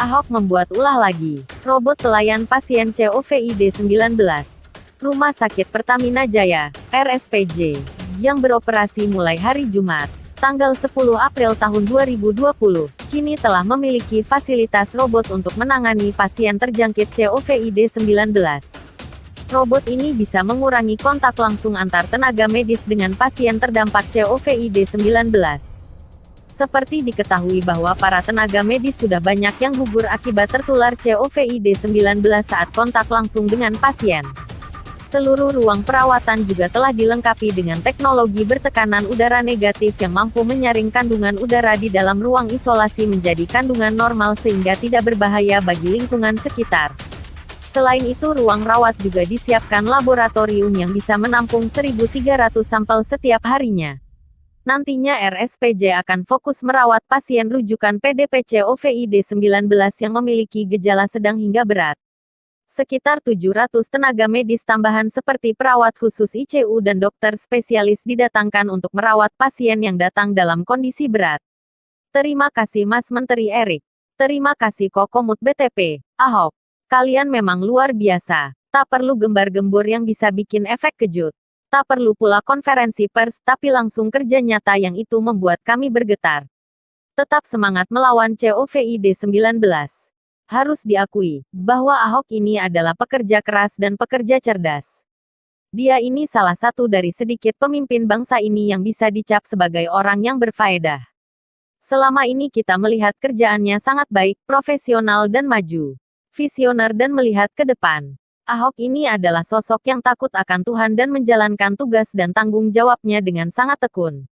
Ahok membuat ulah lagi. Robot pelayan pasien COVID-19. Rumah Sakit Pertamina Jaya, RSPJ, yang beroperasi mulai hari Jumat, tanggal 10 April tahun 2020, kini telah memiliki fasilitas robot untuk menangani pasien terjangkit COVID-19. Robot ini bisa mengurangi kontak langsung antar tenaga medis dengan pasien terdampak COVID-19. Seperti diketahui bahwa para tenaga medis sudah banyak yang gugur akibat tertular COVID-19 saat kontak langsung dengan pasien. Seluruh ruang perawatan juga telah dilengkapi dengan teknologi bertekanan udara negatif yang mampu menyaring kandungan udara di dalam ruang isolasi menjadi kandungan normal sehingga tidak berbahaya bagi lingkungan sekitar. Selain itu, ruang rawat juga disiapkan laboratorium yang bisa menampung 1.300 sampel setiap harinya. Nantinya RSPJ akan fokus merawat pasien rujukan PDP COVID-19 yang memiliki gejala sedang hingga berat. Sekitar 700 tenaga medis tambahan seperti perawat khusus ICU dan dokter spesialis didatangkan untuk merawat pasien yang datang dalam kondisi berat. Terima kasih Mas Menteri Erik. Terima kasih Kokomut BTP, Ahok. Kalian memang luar biasa. Tak perlu gembar-gembor yang bisa bikin efek kejut. Tak perlu pula konferensi pers, tapi langsung kerja nyata yang itu membuat kami bergetar. Tetap semangat melawan COVID-19. Harus diakui, bahwa Ahok ini adalah pekerja keras dan pekerja cerdas. Dia ini salah satu dari sedikit pemimpin bangsa ini yang bisa dicap sebagai orang yang berfaedah. Selama ini kita melihat kerjaannya sangat baik, profesional dan maju. Visioner dan melihat ke depan. Ahok ini adalah sosok yang takut akan Tuhan dan menjalankan tugas dan tanggung jawabnya dengan sangat tekun.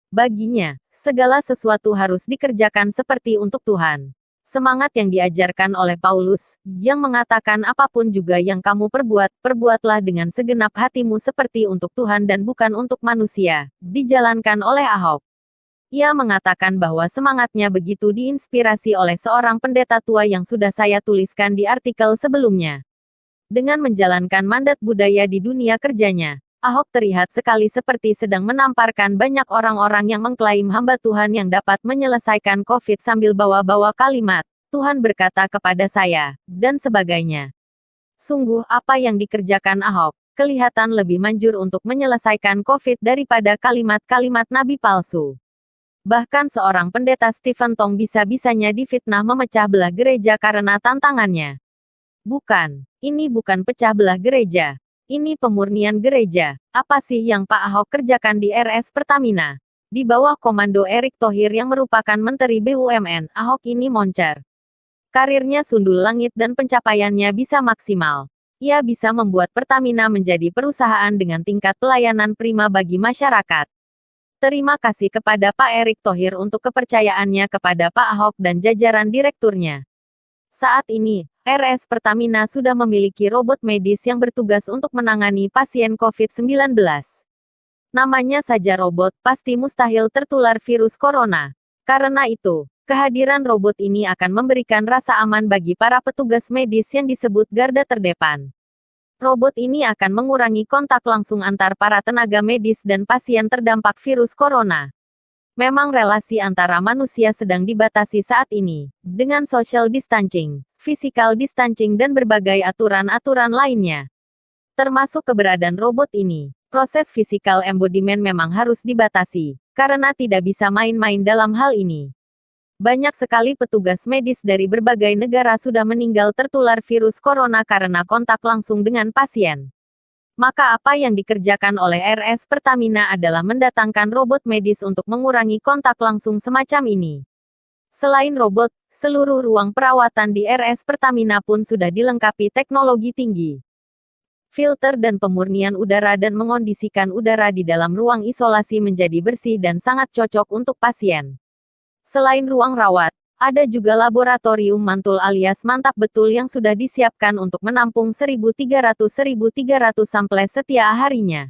Baginya, segala sesuatu harus dikerjakan seperti untuk Tuhan. Semangat yang diajarkan oleh Paulus, yang mengatakan apapun juga yang kamu perbuat, perbuatlah dengan segenap hatimu seperti untuk Tuhan dan bukan untuk manusia, dijalankan oleh Ahok. Ia mengatakan bahwa semangatnya begitu diinspirasi oleh seorang pendeta tua yang sudah saya tuliskan di artikel sebelumnya. Dengan menjalankan mandat budaya di dunia kerjanya, Ahok terlihat sekali seperti sedang menamparkan banyak orang-orang yang mengklaim hamba Tuhan yang dapat menyelesaikan COVID sambil bawa-bawa kalimat, Tuhan berkata kepada saya, dan sebagainya. Sungguh, apa yang dikerjakan Ahok, kelihatan lebih manjur untuk menyelesaikan COVID daripada kalimat-kalimat nabi palsu. Bahkan seorang pendeta Stephen Tong bisa-bisanya difitnah memecah belah gereja karena tantangannya. Bukan, ini bukan pecah belah gereja. Ini pemurnian gereja. Apa sih yang Pak Ahok kerjakan di RS Pertamina? Di bawah komando Erick Thohir yang merupakan Menteri BUMN, Ahok ini moncer. Karirnya sundul langit dan pencapaiannya bisa maksimal. Ia bisa membuat Pertamina menjadi perusahaan dengan tingkat pelayanan prima bagi masyarakat. Terima kasih kepada Pak Erick Thohir untuk kepercayaannya kepada Pak Ahok dan jajaran direkturnya. Saat ini, RS Pertamina sudah memiliki robot medis yang bertugas untuk menangani pasien COVID-19. Namanya saja robot, pasti mustahil tertular virus corona. Karena itu, kehadiran robot ini akan memberikan rasa aman bagi para petugas medis yang disebut garda terdepan. Robot ini akan mengurangi kontak langsung antar para tenaga medis dan pasien terdampak virus corona. Memang relasi antara manusia sedang dibatasi saat ini, dengan social distancing, physical distancing dan berbagai aturan-aturan lainnya. Termasuk keberadaan robot ini, proses physical embodiment memang harus dibatasi, karena tidak bisa main-main dalam hal ini. Banyak sekali petugas medis dari berbagai negara sudah meninggal tertular virus corona karena kontak langsung dengan pasien. Maka apa yang dikerjakan oleh RS Pertamina adalah mendatangkan robot medis untuk mengurangi kontak langsung semacam ini. Selain robot, seluruh ruang perawatan di RS Pertamina pun sudah dilengkapi teknologi tinggi. Filter dan pemurnian udara dan mengondisikan udara di dalam ruang isolasi menjadi bersih dan sangat cocok untuk pasien. Selain ruang rawat, ada juga laboratorium mantul alias mantap betul yang sudah disiapkan untuk menampung 1.300 sampel setiap harinya.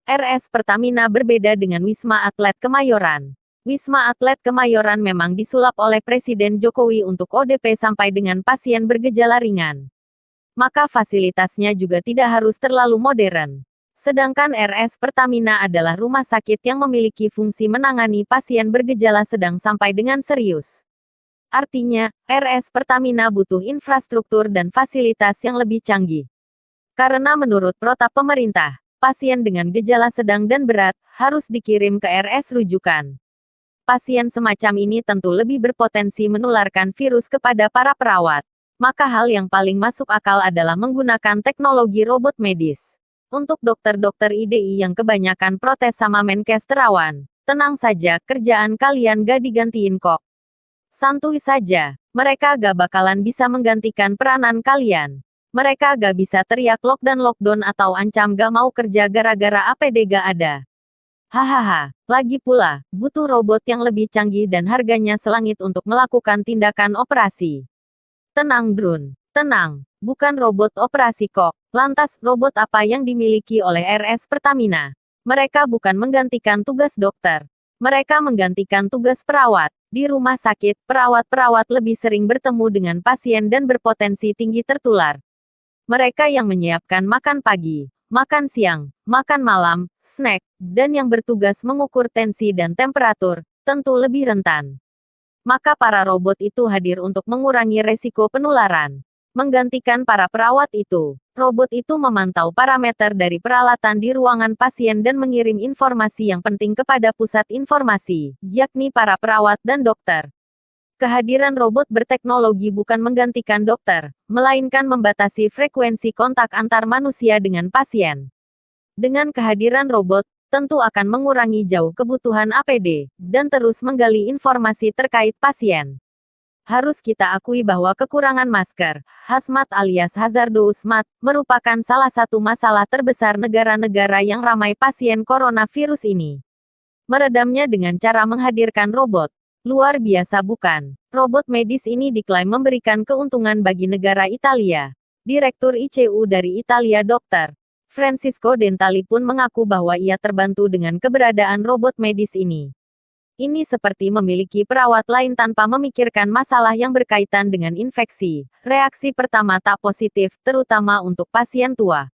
RS Pertamina berbeda dengan Wisma Atlet Kemayoran. Wisma Atlet Kemayoran memang disulap oleh Presiden Jokowi untuk ODP sampai dengan pasien bergejala ringan. Maka fasilitasnya juga tidak harus terlalu modern. Sedangkan RS Pertamina adalah rumah sakit yang memiliki fungsi menangani pasien bergejala sedang sampai dengan serius. Artinya, RS Pertamina butuh infrastruktur dan fasilitas yang lebih canggih. Karena menurut protap pemerintah, pasien dengan gejala sedang dan berat harus dikirim ke RS rujukan. Pasien semacam ini tentu lebih berpotensi menularkan virus kepada para perawat. Maka hal yang paling masuk akal adalah menggunakan teknologi robot medis. Untuk dokter-dokter IDI yang kebanyakan protes sama Menkes terawan, tenang saja, kerjaan kalian gak digantiin kok. Santuy saja, mereka gak bakalan bisa menggantikan peranan kalian. Mereka gak bisa teriak lockdown atau ancam gak mau kerja gara-gara APD gak ada. Hahaha, lagi pula, butuh robot yang lebih canggih dan harganya selangit untuk melakukan tindakan operasi. Tenang Drun, tenang, bukan robot operasi kok. Lantas, robot apa yang dimiliki oleh RS Pertamina? Mereka bukan menggantikan tugas dokter. Mereka menggantikan tugas perawat. Di rumah sakit, perawat-perawat lebih sering bertemu dengan pasien dan berpotensi tinggi tertular. Mereka yang menyiapkan makan pagi, makan siang, makan malam, snack, dan yang bertugas mengukur tensi dan temperatur, tentu lebih rentan. Maka para robot itu hadir untuk mengurangi resiko penularan. Menggantikan para perawat itu, robot itu memantau parameter dari peralatan di ruangan pasien dan mengirim informasi yang penting kepada pusat informasi, yakni para perawat dan dokter. Kehadiran robot berteknologi bukan menggantikan dokter, melainkan membatasi frekuensi kontak antar manusia dengan pasien. Dengan kehadiran robot, tentu akan mengurangi jauh kebutuhan APD, dan terus menggali informasi terkait pasien. Harus kita akui bahwa kekurangan masker, hazmat alias hazardous mask, merupakan salah satu masalah terbesar negara-negara yang ramai pasien coronavirus ini. Meredamnya dengan cara menghadirkan robot. Luar biasa bukan? Robot medis ini diklaim memberikan keuntungan bagi negara Italia. Direktur ICU dari Italia Dr. Francisco Dentali pun mengaku bahwa ia terbantu dengan keberadaan robot medis ini. Ini seperti memiliki perawat lain tanpa memikirkan masalah yang berkaitan dengan infeksi. Reaksi pertama tak positif, terutama untuk pasien tua.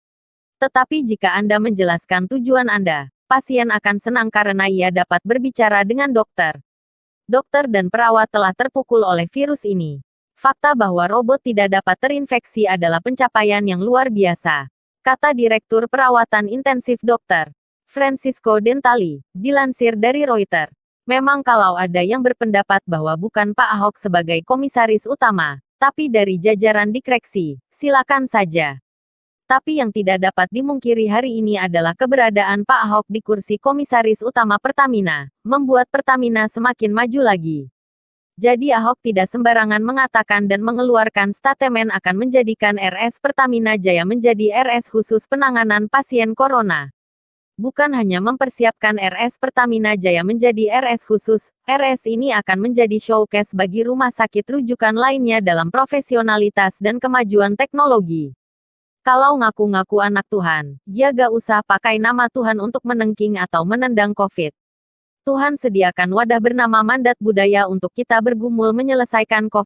Tetapi jika Anda menjelaskan tujuan Anda, pasien akan senang karena ia dapat berbicara dengan dokter. Dokter dan perawat telah terpukul oleh virus ini. Fakta bahwa robot tidak dapat terinfeksi adalah pencapaian yang luar biasa, kata Direktur Perawatan Intensif Dr. Francisco Dentali, dilansir dari Reuters. Memang kalau ada yang berpendapat bahwa bukan Pak Ahok sebagai komisaris utama, tapi dari jajaran direksi, silakan saja. Tapi yang tidak dapat dimungkiri hari ini adalah keberadaan Pak Ahok di kursi komisaris utama Pertamina, membuat Pertamina semakin maju lagi. Jadi Ahok tidak sembarangan mengatakan dan mengeluarkan statement akan menjadikan RS Pertamina Jaya menjadi RS khusus penanganan pasien corona. Bukan hanya mempersiapkan RS Pertamina Jaya menjadi RS khusus, RS ini akan menjadi showcase bagi rumah sakit rujukan lainnya dalam profesionalitas dan kemajuan teknologi. Kalau ngaku-ngaku anak Tuhan, ya gak usah pakai nama Tuhan untuk menengking atau menendang COVID. Tuhan sediakan wadah bernama mandat budaya untuk kita bergumul menyelesaikan COVID.